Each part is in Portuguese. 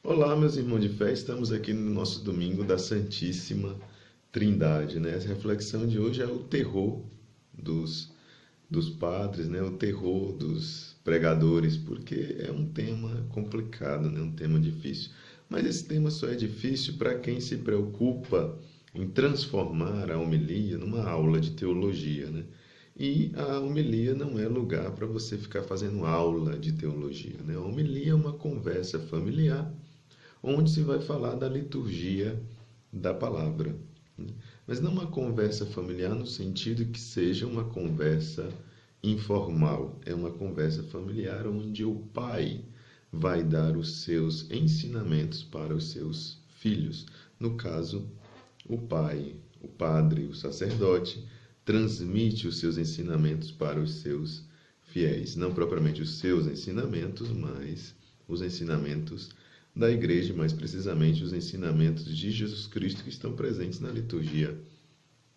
Olá, meus irmãos de fé, estamos aqui no nosso domingo da Santíssima Trindade, né? Essa reflexão de hoje é o terror dos, dos padres, né? O terror dos pregadores, porque é um tema complicado, né? Um tema difícil. Mas esse tema só é difícil para quem se preocupa em transformar a homilia numa aula de teologia, né? E a homilia não é lugar para você ficar fazendo aula de teologia, né? A homilia é uma conversa familiar onde se vai falar da liturgia da palavra, né? Mas não uma conversa familiar no sentido que seja uma conversa informal, é uma conversa familiar onde o pai vai dar os seus ensinamentos para os seus filhos. No caso, o pai, o padre, o sacerdote, transmite os seus ensinamentos para os seus fiéis. Não propriamente os seus ensinamentos, mas os ensinamentos da igreja, mais precisamente os ensinamentos de Jesus Cristo que estão presentes na liturgia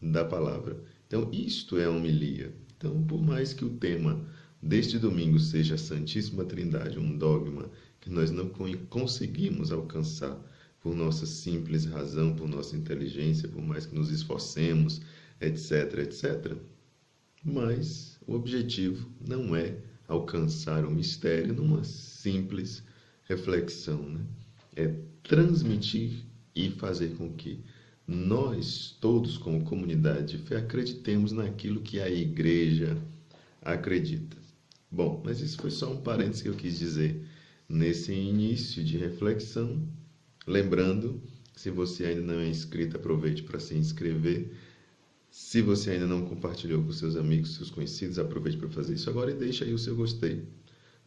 da palavra. Então, isto é a homilia. Então, por mais que o tema deste domingo seja a Santíssima Trindade, um dogma que nós não conseguimos alcançar por nossa simples razão, por nossa inteligência, por mais que nos esforcemos, etc, etc. Mas o objetivo não é alcançar o mistério numa simples reflexão, né? É transmitir e fazer com que nós todos, como comunidade de fé, acreditemos naquilo que a igreja acredita. Bom, mas isso foi só um parênteses que eu quis dizer nesse início de reflexão. Lembrando, se você ainda não é inscrito, aproveite para se inscrever. Se você ainda não compartilhou com seus amigos, seus conhecidos, aproveite para fazer isso agora e deixe aí o seu gostei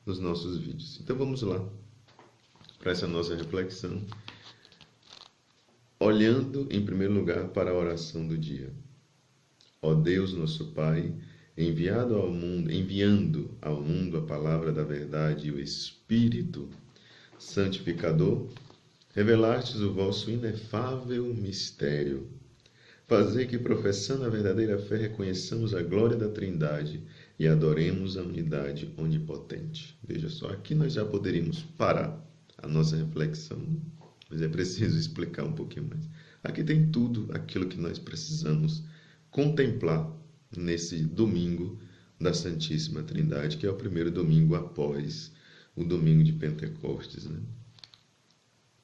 nos nossos vídeos. Então vamos lá para essa nossa reflexão, olhando em primeiro lugar para a oração do dia. Ó Deus, nosso Pai, enviando ao mundo a palavra da verdade e o Espírito santificador, revelastes o vosso inefável mistério. Fazei que, professando a verdadeira fé, reconheçamos a glória da Trindade e adoremos a unidade onipotente. Veja só, aqui nós já poderíamos parar a nossa reflexão, mas é preciso explicar um pouquinho mais. Aqui tem tudo aquilo que nós precisamos contemplar nesse domingo da Santíssima Trindade, que é o primeiro domingo após o domingo de Pentecostes, né?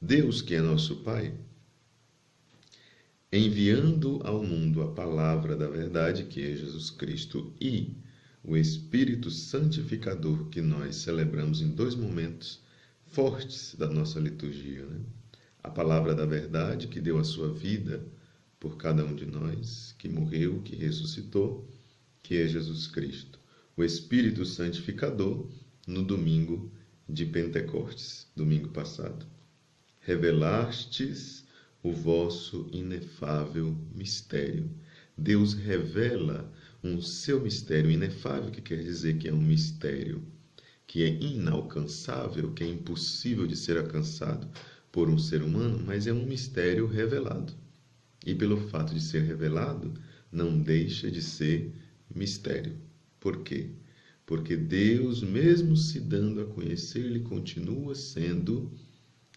Deus, que é nosso Pai, enviando ao mundo a palavra da verdade, que é Jesus Cristo, e o Espírito Santificador, que nós celebramos em dois momentos fortes da nossa liturgia, né? A palavra da verdade, que deu a sua vida por cada um de nós, que morreu, que ressuscitou, que é Jesus Cristo. O Espírito Santificador, no domingo de Pentecostes, domingo passado. Revelastes o vosso inefável mistério. Deus revela um seu mistério inefável, que quer dizer que é um mistério que é inalcançável, que é impossível de ser alcançado por um ser humano, mas é um mistério revelado. E pelo fato de ser revelado, não deixa de ser mistério. Por quê? Porque Deus, mesmo se dando a conhecer, Ele continua sendo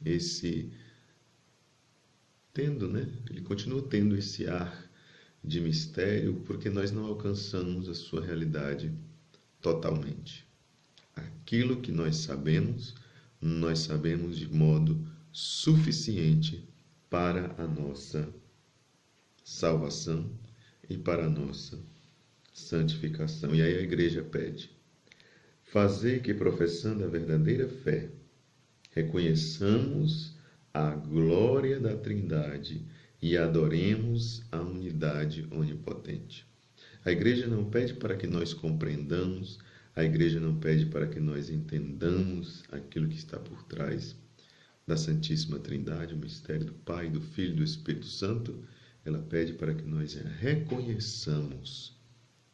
Ele continua tendo esse ar de mistério, porque nós não alcançamos a sua realidade totalmente. Aquilo que nós sabemos de modo suficiente para a nossa salvação e para a nossa santificação. E aí a igreja pede: fazei que, professando a verdadeira fé, reconheçamos a glória da Trindade e adoremos a unidade onipotente. A igreja não pede para que nós compreendamos, a igreja não pede para que nós entendamos aquilo que está por trás da Santíssima Trindade, o mistério do Pai, do Filho e do Espírito Santo. Ela pede para que nós reconheçamos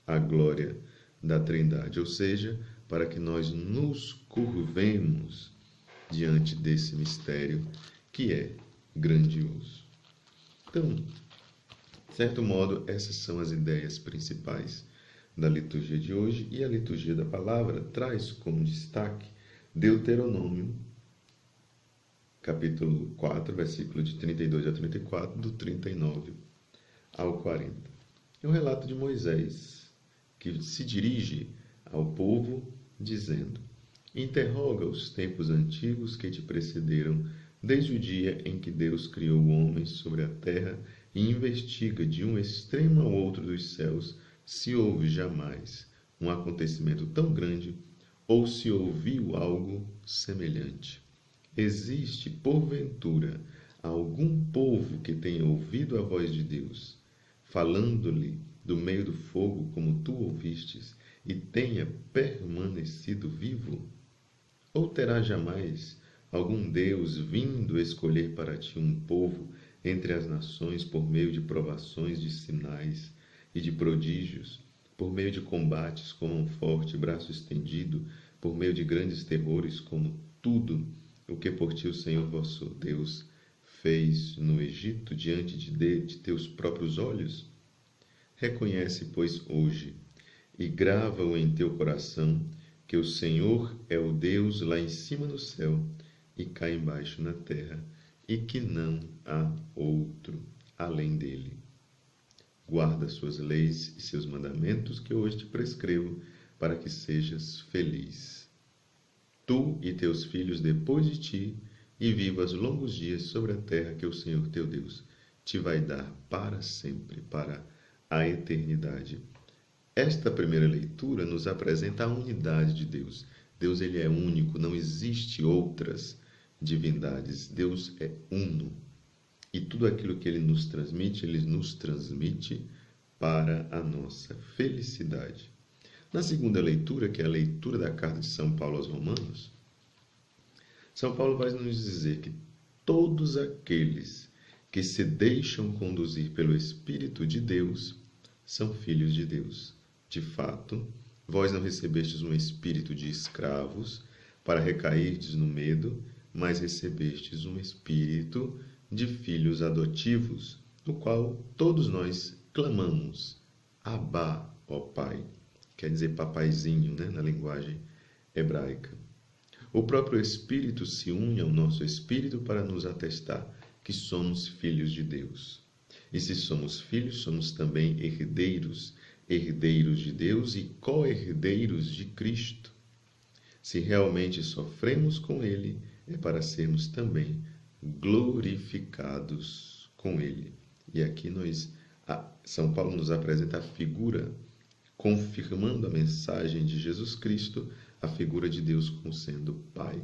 a glória da Trindade, ou seja, para que nós nos curvemos diante desse mistério que é grandioso. Então, de certo modo, essas são as ideias principais da liturgia de hoje, e a liturgia da palavra traz como destaque Deuteronômio, capítulo 4, versículo de 32 a 34, do 39 ao 40. É um relato de Moisés, que se dirige ao povo dizendo: interroga os tempos antigos que te precederam, desde o dia em que Deus criou o homem sobre a terra, e investiga de um extremo ao outro dos céus se houve jamais um acontecimento tão grande, ou se ouviu algo semelhante. Existe, porventura, algum povo que tenha ouvido a voz de Deus, falando-lhe do meio do fogo, como tu ouvistes, e tenha permanecido vivo? Ou terá jamais algum Deus vindo escolher para ti um povo entre as nações por meio de provações, de sinais e de prodígios, por meio de combates com mão forte, braço estendido, por meio de grandes terrores, como tudo o que por ti o Senhor vosso Deus fez no Egito diante de teus próprios olhos? Reconhece, pois, hoje, e grava-o em teu coração, que o Senhor é o Deus lá em cima no céu e cá embaixo na terra, e que não há outro além dele. Guarda suas leis e seus mandamentos que hoje te prescrevo, para que sejas feliz, tu e teus filhos depois de ti, e vivas longos dias sobre a terra que o Senhor teu Deus te vai dar para sempre, para a eternidade. Esta primeira leitura nos apresenta a unidade de Deus. Deus, ele é único, não existe outras divindades. Deus é uno. E tudo aquilo que ele nos transmite para a nossa felicidade. Na segunda leitura, que é a leitura da carta de São Paulo aos Romanos, São Paulo vai nos dizer que todos aqueles que se deixam conduzir pelo Espírito de Deus são filhos de Deus. De fato, vós não recebestes um espírito de escravos para recairdes no medo, mas recebestes um espírito de filhos adotivos, no qual todos nós clamamos: Abá, ó Pai. Quer dizer papaizinho, né, na linguagem hebraica. O próprio Espírito se une ao nosso espírito para nos atestar que somos filhos de Deus. E se somos filhos, somos também herdeiros, herdeiros de Deus e co-herdeiros de Cristo. Se realmente sofremos com Ele, é para sermos também glorificados com Ele. E aqui São Paulo nos apresenta a figura, confirmando a mensagem de Jesus Cristo, a figura de Deus como sendo Pai.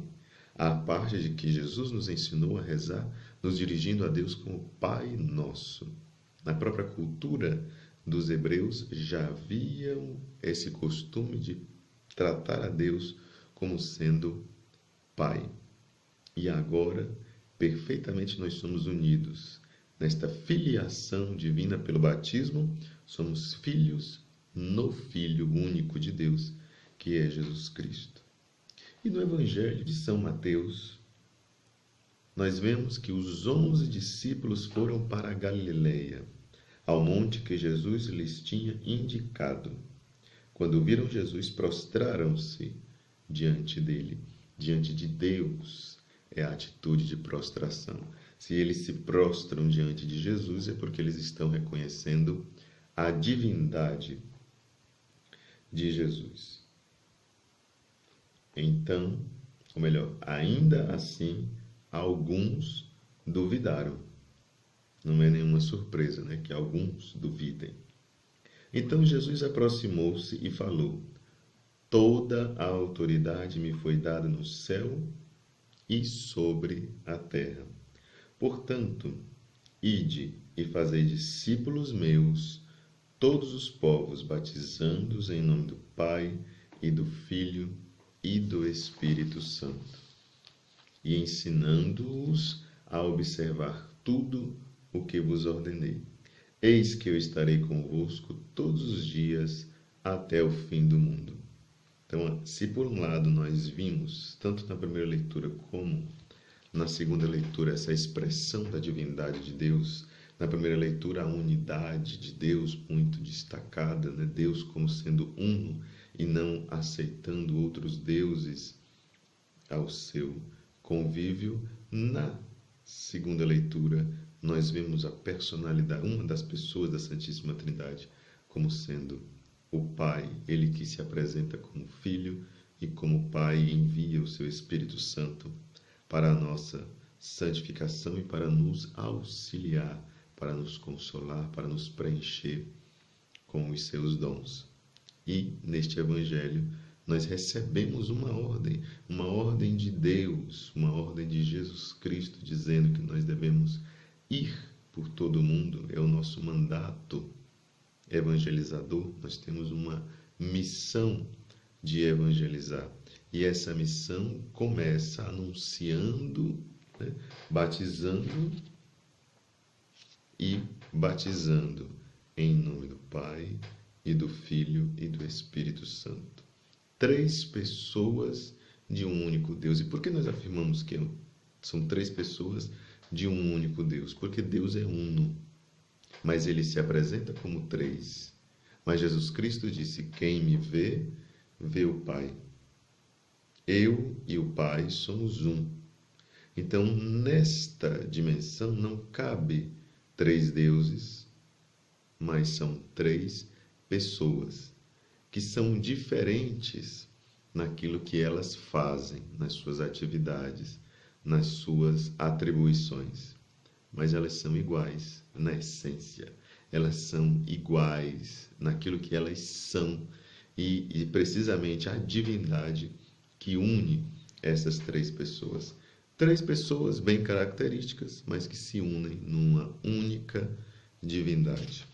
A parte de que Jesus nos ensinou a rezar, nos dirigindo a Deus como Pai Nosso. Na própria cultura dos hebreus já haviam esse costume de tratar a Deus como sendo Pai. E agora, perfeitamente nós somos unidos nesta filiação divina pelo batismo, somos filhos no Filho único de Deus, que é Jesus Cristo. E no Evangelho de São Mateus, nós vemos que os 11 discípulos foram para a Galileia, ao monte que Jesus lhes tinha indicado. Quando viram Jesus, prostraram-se diante dele, diante de Deus. É a atitude de prostração. Se eles se prostram diante de Jesus, é porque eles estão reconhecendo a divindade de Jesus. Então, ou melhor, ainda assim, alguns duvidaram. Não é nenhuma surpresa, né, que alguns duvidem. Então Jesus aproximou-se e falou: toda a autoridade me foi dada no céu e sobre a terra. Portanto, ide e fazei discípulos meus todos os povos, batizando-os em nome do Pai e do Filho e do Espírito Santo, e ensinando-os a observar tudo o que vos ordenei. Eis que eu estarei convosco todos os dias até o fim do mundo. Então, se por um lado nós vimos, tanto na primeira leitura como na segunda leitura, essa expressão da divindade de Deus, na primeira leitura a unidade de Deus muito destacada, né? Deus como sendo uno e não aceitando outros deuses ao seu convívio, Na segunda leitura, nós vemos a personalidade, uma das pessoas da Santíssima Trindade, como sendo o Pai, ele que se apresenta como Filho e como Pai envia o seu Espírito Santo para a nossa santificação e para nos auxiliar, para nos consolar, para nos preencher com os seus dons. E neste Evangelho nós recebemos uma ordem de Deus, uma ordem de Jesus Cristo, dizendo que nós devemos ir por todo o mundo, é o nosso mandato evangelizador. Nós temos uma missão de evangelizar. E essa missão começa anunciando, né, batizando e batizando em nome do Pai e do Filho e do Espírito Santo. 3 pessoas de um único Deus. E por que nós afirmamos que são 3 pessoas de um único Deus? Porque Deus é uno, mas ele se apresenta como 3. Mas Jesus Cristo disse: quem me vê, vê o Pai. Eu e o Pai somos um. Então, nesta dimensão não cabe 3 deuses, mas são 3 pessoas que são diferentes naquilo que elas fazem, nas suas atividades, nas suas atribuições. Mas elas são iguais na essência, elas são iguais naquilo que elas são, e precisamente a divindade que une essas 3 pessoas. 3 pessoas bem características, mas que se unem numa única divindade.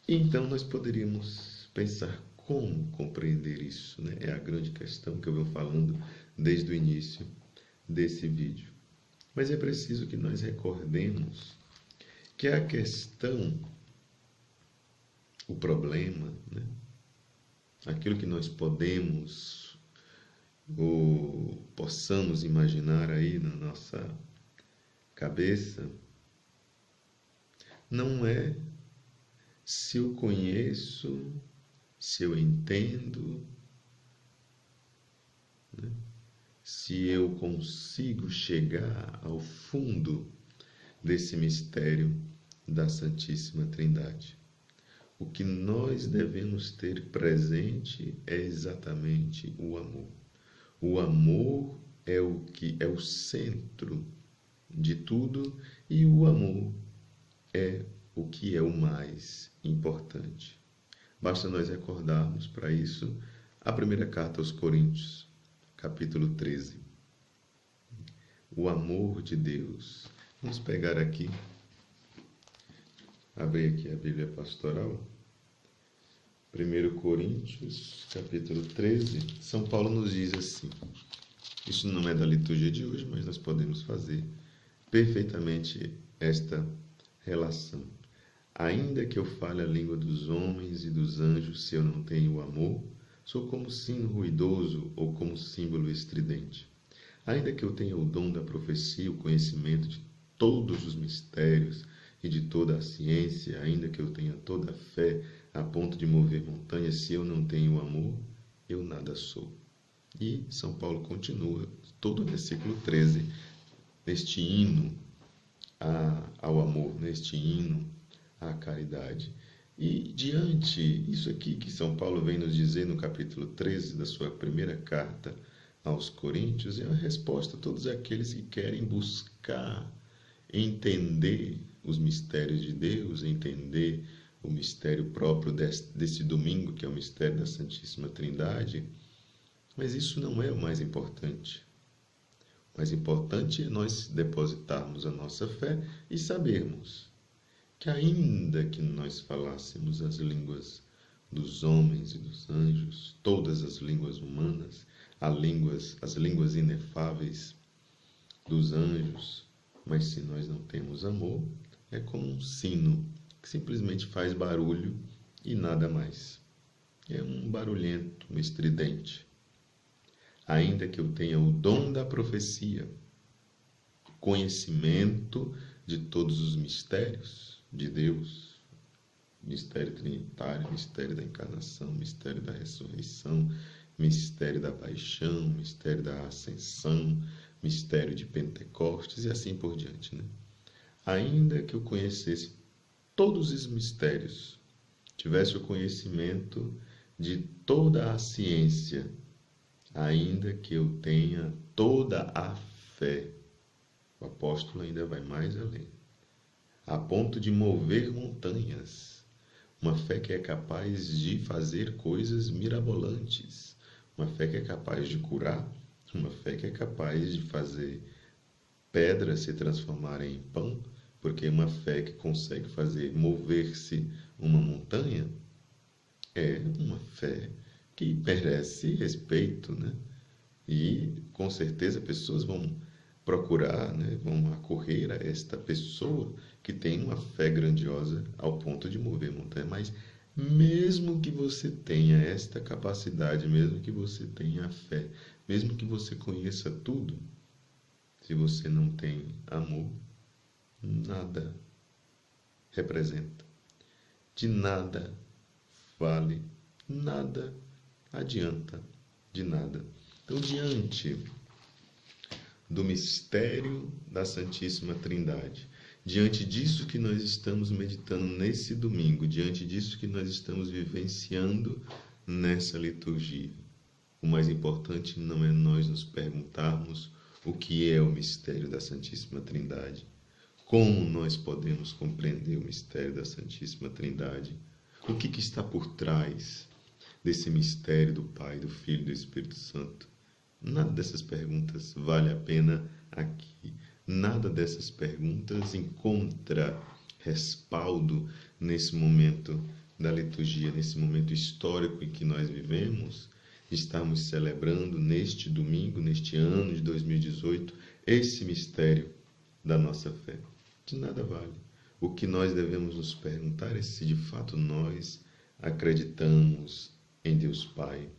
Então nós poderíamos pensar como compreender isso, né? É a grande questão que eu venho falando desde o início desse vídeo. Mas é preciso que nós recordemos que a questão, o problema, né? Aquilo que nós podemos ou possamos imaginar aí na nossa cabeça, não é se eu conheço, se eu entendo, né? Se eu consigo chegar ao fundo desse mistério da Santíssima Trindade. O que nós devemos ter presente é exatamente o amor. O amor é o que é o centro de tudo, e o amor é o que é o mais importante. Basta nós recordarmos para isso a primeira carta aos Coríntios, capítulo 13. O amor de Deus. Vamos pegar aqui, abrir aqui a Bíblia Pastoral. 1 Coríntios, capítulo 13. São Paulo nos diz assim. Isso não é da liturgia de hoje, mas nós podemos fazer perfeitamente esta relação. Ainda que eu fale a língua dos homens e dos anjos, se eu não tenho o amor, sou como sino ruidoso ou como símbolo estridente. Ainda que eu tenha o dom da profecia, o conhecimento de todos os mistérios e de toda a ciência, ainda que eu tenha toda a fé a ponto de mover montanhas, se eu não tenho o amor, eu nada sou. E São Paulo continua todo o versículo 13, neste hino ao amor, neste hino à caridade. E diante isso aqui que São Paulo vem nos dizer no capítulo 13 da sua primeira carta aos Coríntios, é a resposta a todos aqueles que querem buscar entender os mistérios de Deus, entender o mistério próprio desse domingo, que é o mistério da Santíssima Trindade. Mas isso não é o mais importante. O mais importante é nós depositarmos a nossa fé e sabermos que ainda que nós falássemos as línguas dos homens e dos anjos, todas as línguas humanas, as línguas inefáveis dos anjos, mas se nós não temos amor, é como um sino que simplesmente faz barulho e nada mais. É um barulhento, um estridente. Ainda que eu tenha o dom da profecia, conhecimento de todos os mistérios de Deus, mistério trinitário, mistério da encarnação, mistério da ressurreição, mistério da paixão, mistério da ascensão, mistério de Pentecostes e assim por diante, né? Ainda que eu conhecesse todos os mistérios, tivesse o conhecimento de toda a ciência, ainda que eu tenha toda a fé, o apóstolo ainda vai mais além, a ponto de mover montanhas, uma fé que é capaz de fazer coisas mirabolantes, uma fé que é capaz de curar, uma fé que é capaz de fazer pedras se transformarem em pão, porque uma fé que consegue fazer mover-se uma montanha é uma fé que merece respeito, né? E com certeza pessoas vão procurar, né? Vão acorrer a esta pessoa que tem uma fé grandiosa ao ponto de mover montanha. Mas mesmo que você tenha esta capacidade, mesmo que você tenha a fé, mesmo que você conheça tudo, se você não tem amor, nada representa, de nada vale, nada adianta, de nada. Então, diante do mistério da Santíssima Trindade, diante disso que nós estamos meditando nesse domingo, diante disso que nós estamos vivenciando nessa liturgia, o mais importante não é nós nos perguntarmos o que é o mistério da Santíssima Trindade, como nós podemos compreender o mistério da Santíssima Trindade, o que está por trás desse mistério do Pai, do Filho e do Espírito Santo. Nada dessas perguntas vale a pena aqui. Nada dessas perguntas encontra respaldo nesse momento da liturgia, nesse momento histórico em que nós vivemos. Estamos celebrando neste domingo, neste ano de 2018, esse mistério da nossa fé. De nada vale. O que nós devemos nos perguntar é se de fato nós acreditamos em Deus Pai,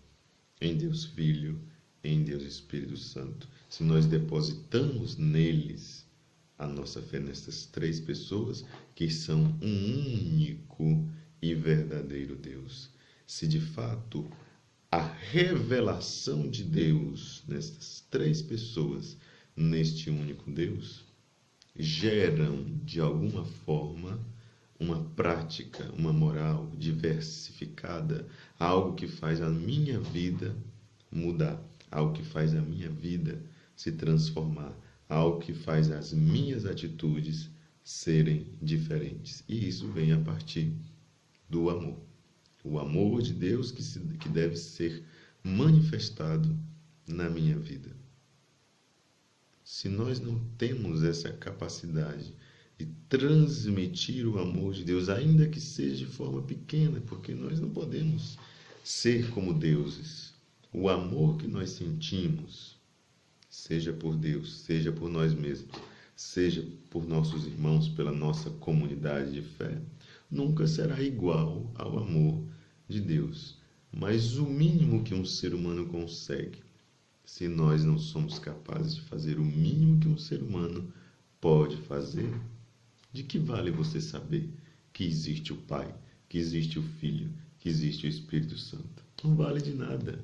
em Deus Filho, em Deus Espírito Santo. Se nós depositamos neles a nossa fé, nessas três pessoas que são um único e verdadeiro Deus. Se de fato a revelação de Deus nessas três pessoas, neste único Deus, geram de alguma forma uma prática, uma moral diversificada, algo que faz a minha vida mudar, algo que faz a minha vida se transformar, algo que faz as minhas atitudes serem diferentes. E isso vem a partir do amor. O amor de Deus que deve ser manifestado na minha vida. Se nós não temos essa capacidade de transmitir o amor de Deus, ainda que seja de forma pequena, porque nós não podemos ser como deuses. O amor que nós sentimos, seja por Deus, seja por nós mesmos, seja por nossos irmãos, pela nossa comunidade de fé, nunca será igual ao amor de Deus. Mas o mínimo que um ser humano consegue, se nós não somos capazes de fazer o mínimo que um ser humano pode fazer, de que vale você saber que existe o Pai, que existe o Filho, que existe o Espírito Santo? Não vale de nada.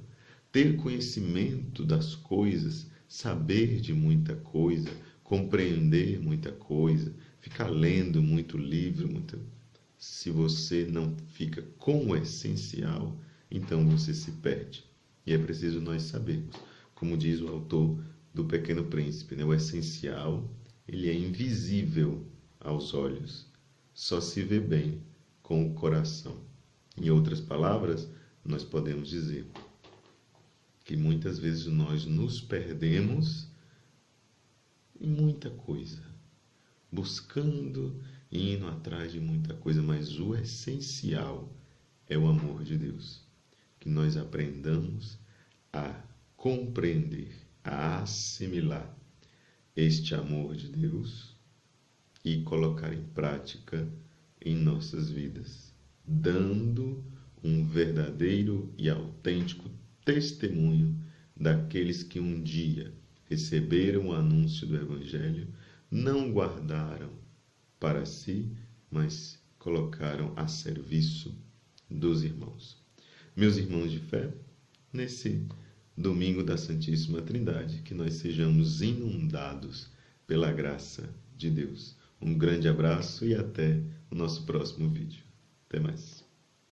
Ter conhecimento das coisas, saber de muita coisa, compreender muita coisa, ficar lendo muito livro, se você não fica com o essencial, então você se perde. E é preciso nós sabermos. Como diz o autor do Pequeno Príncipe, né? O essencial, ele é invisível aos olhos, só se vê bem com o coração. Em outras palavras, nós podemos dizer que muitas vezes nós nos perdemos em muita coisa, buscando e indo atrás de muita coisa, mas o essencial é o amor de Deus. Que nós aprendamos a compreender, a assimilar este amor de Deus e colocar em prática em nossas vidas, dando um verdadeiro e autêntico testemunho daqueles que um dia receberam o anúncio do Evangelho, não guardaram para si, mas colocaram a serviço dos irmãos. Meus irmãos de fé, nesse domingo da Santíssima Trindade, que nós sejamos inundados pela graça de Deus. Um grande abraço e até o nosso próximo vídeo. Até mais.